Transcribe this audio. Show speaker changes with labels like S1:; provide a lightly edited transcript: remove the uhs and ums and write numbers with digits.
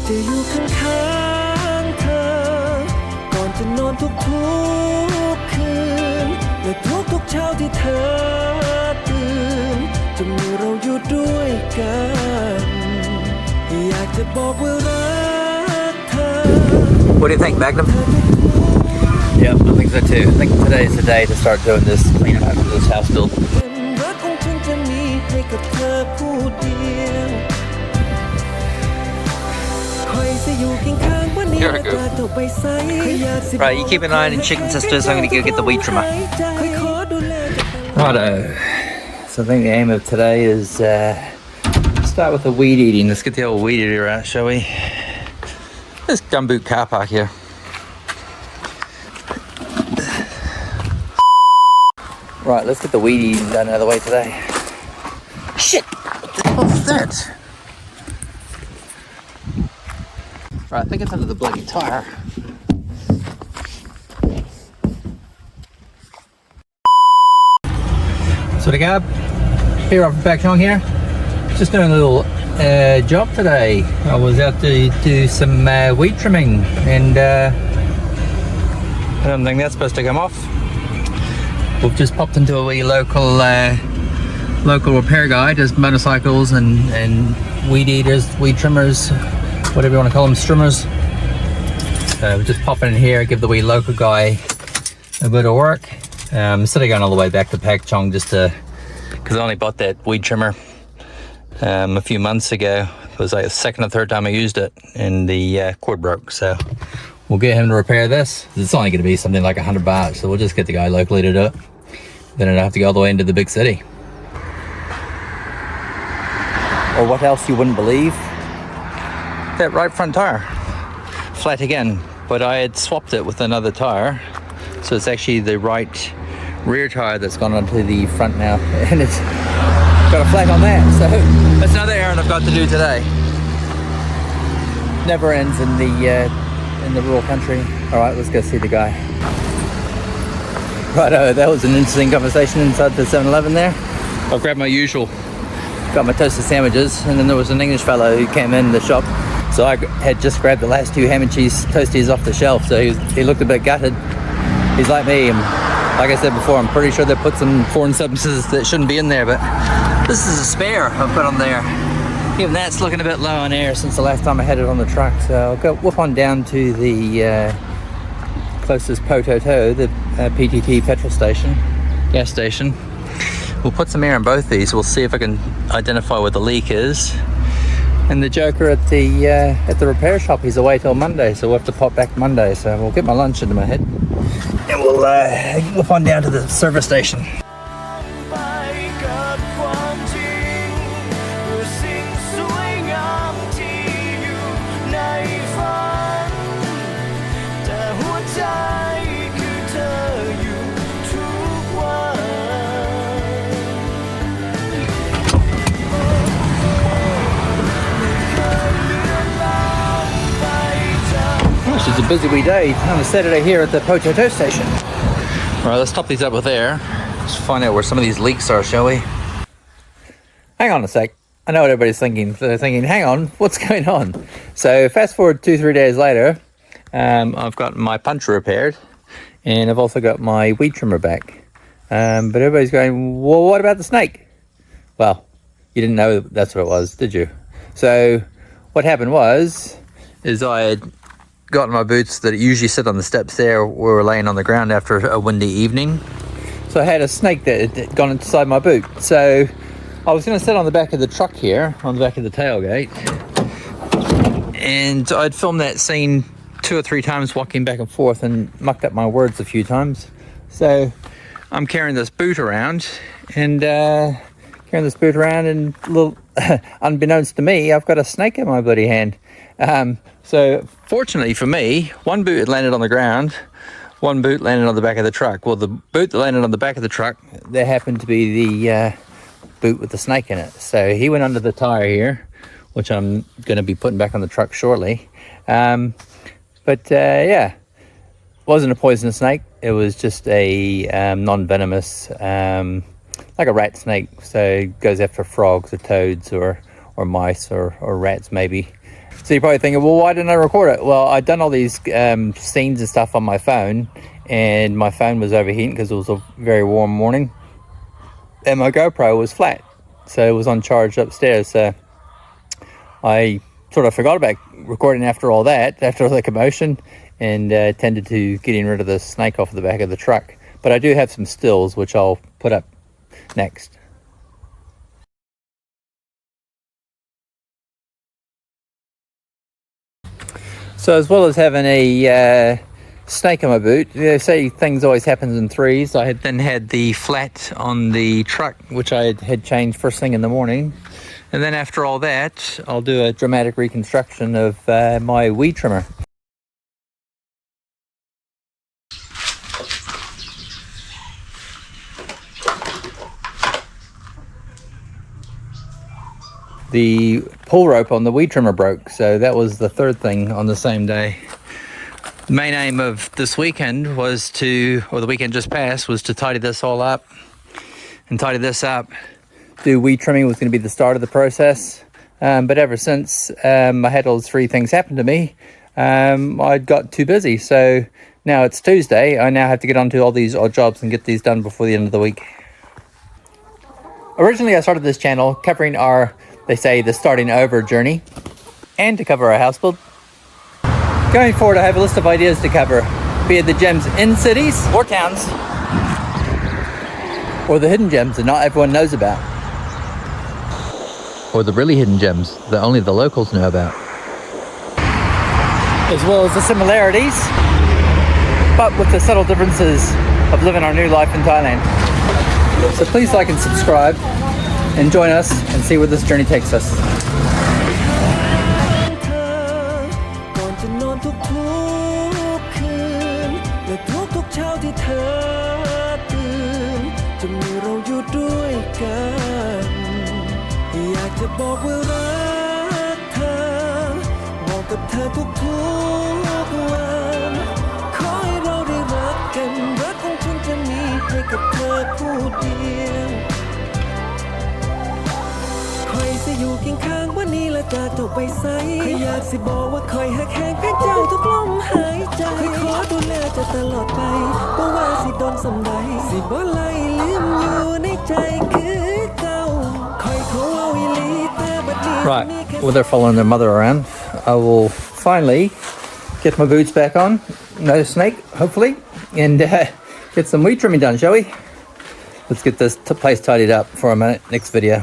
S1: จะอยู่ข้างๆเธอก่อนจะนอนทุกๆคืนและทุกๆเช้าที่เธอตื่นจะมีเราอยู่ด้วยกันอยากจะบอกว่ารักเธอ
S2: What do you think, Magnum? Yep, I think so too. I think today is the day to start doing this cleanup after this house build.
S1: รักของฉันจะมีให้กับเธอผู้เดียวคอยจะอยู่เคียงข้างวันนี้และตราต่อไปใส
S2: Right, you keep an eye on the chicken sisters. I'm going to go get the weed trimmer. Righto. So I think the aim of today is start with the weed eating. Let's get the old weed eater out, shall we? This gumboot car park here. Right, let's get the weed eating done out of the way today. Shit! What the hell is that? Right, I think it's under the bloody tire. So the gab, here off back Chong here. Just doing a little job today. I was out to do some weed trimming and I don't think that's supposed to come off. We've just popped into a wee local repair guy, does motorcycles and weed eaters, weed trimmers, whatever you want to call them, strimmers. We're just popping in here, give the wee local guy a bit of work. Instead of going all the way back to Pak Chong just to, because I only bought that weed trimmer a few months ago. It was like the second or third time I used it and the cord broke. So we'll get him to repair this. It's only going to be something like 100 baht, so we'll just get the guy locally to do it. Then I don't have to go all the way into the big city. Or what else you wouldn't believe? That right front tire, flat again, but I had swapped it with another tire. So it's actually the right rear tire that's gone onto the front now, and it's got a flat on that. So that's another errand I've got to do today. Never ends in the rural country. All right, let's go see the guy. Righto, that was an interesting conversation inside the 7-Eleven there. I grabbed my usual, got my toasted sandwiches, and then there was an English fellow who came in the shop. So I had just grabbed the last 2 ham and cheese toasties off the shelf, so he looked a bit gutted. He's like me, and like I said before, I'm pretty sure they put some foreign substances that shouldn't be in there, but this is a spare I've put on there. Even that's looking a bit low on air since the last time I had it on the truck, so I'll go whoop on down to the closest Pototo, the PTT petrol station, gas station. We'll put some air in both these. We'll see if I can identify where the leak is. And the joker at the repair shop, he's away till Monday, so we'll have to pop back Monday. So we'll get my lunch into my head, and we'll whip on down to the service station. It's a busy wee day on a Saturday here at the Pototo station. Right, let's top these up with air. Let's find out where some of these leaks are, shall we? Hang on a sec. I know what everybody's thinking. They're thinking, hang on, what's going on? So fast forward 2-3 days later, I've got my puncher repaired, and I've also got my weed trimmer back. But everybody's going, well, what about the snake? Well, you didn't know that's what it was, did you? So what happened is I had gotten my boots that usually sit on the steps there were laying on the ground after a windy evening. So I had a snake that had gone inside my boot. So I was going to sit on the back of the truck here, on the back of the tailgate. And I'd filmed that scene 2 or 3 times walking back and forth and mucked up my words a few times. So I'm carrying this boot around and little unbeknownst to me, I've got a snake in my bloody hand. So fortunately for me, one boot had landed on the ground, one boot landed on the back of the truck. Well, the boot that landed on the back of the truck, there happened to be the boot with the snake in it. So he went under the tire here, which I'm going to be putting back on the truck shortly. Yeah, wasn't a poisonous snake. It was just a non-venomous, like a rat snake. So it goes after frogs or toads or mice or rats maybe. So you're probably thinking, well, why didn't I record it? Well, I'd done all these scenes and stuff on my phone, and my phone was overheating because it was a very warm morning, and my GoPro was flat, so it was on charge upstairs. So I sort of forgot about recording after all the commotion, and tended to getting rid of the snake off the back of the truck. But I do have some stills, which I'll put up next. So as well as having a snake on my boot, they say things always happens in threes. I had then had the flat on the truck, which I had changed first thing in the morning. And then after all that, I'll do a dramatic reconstruction of my weed trimmer. The pull rope on the weed trimmer broke, so that was the third thing on the same day. The main aim of this weekend was to, or the weekend just passed, was to tidy this all up and tidy this up. Do weed trimming was going to be the start of the process, but ever since I had all those three things happen to me, I got too busy. So now it's Tuesday. I now have to get onto all these odd jobs and get these done before the end of the week. Originally, I started this channel covering our, they say, the starting over journey, and to cover our house build. Going forward, I have a list of ideas to cover, be it the gems in cities or towns, or the hidden gems that not everyone knows about, or the really hidden gems that only the locals know about, as well as the similarities, but with the subtle differences of living our new life in Thailand. So please like and subscribe and join us and see where this journey takes us.
S1: ก่อนจะนอนทุกๆคืนและทุกๆเช้าที่เธอตื่นจะมีเราอยู่ด้วยกันอยากจะบอกว่ารักเธอบอกกับเธอทุกวันขอให้เราได้รักกันรักของฉันจะมีให้กับเธอผู้เดียวคอยสิอยู่เคียงข้างวันนี้และจากเจ้าไปไสคอยอยากสิบอกว่าคอยหักแหงแพ้เจ้าทุกลมหายใจคอยขอดูแลเจ้าตลอดไปบ่ว่าสิโดนสำใดสิบ่ไล่ลืมอยู่ในใจคือเก่าคอยขอเอาอีหลีแต่บัดนี้
S2: Right, well, they're following their mother around. I will finally get my boots back on, no snake, hopefully, and get some weed trimming done, shall we? Let's get this place tidied up for a minute, next video.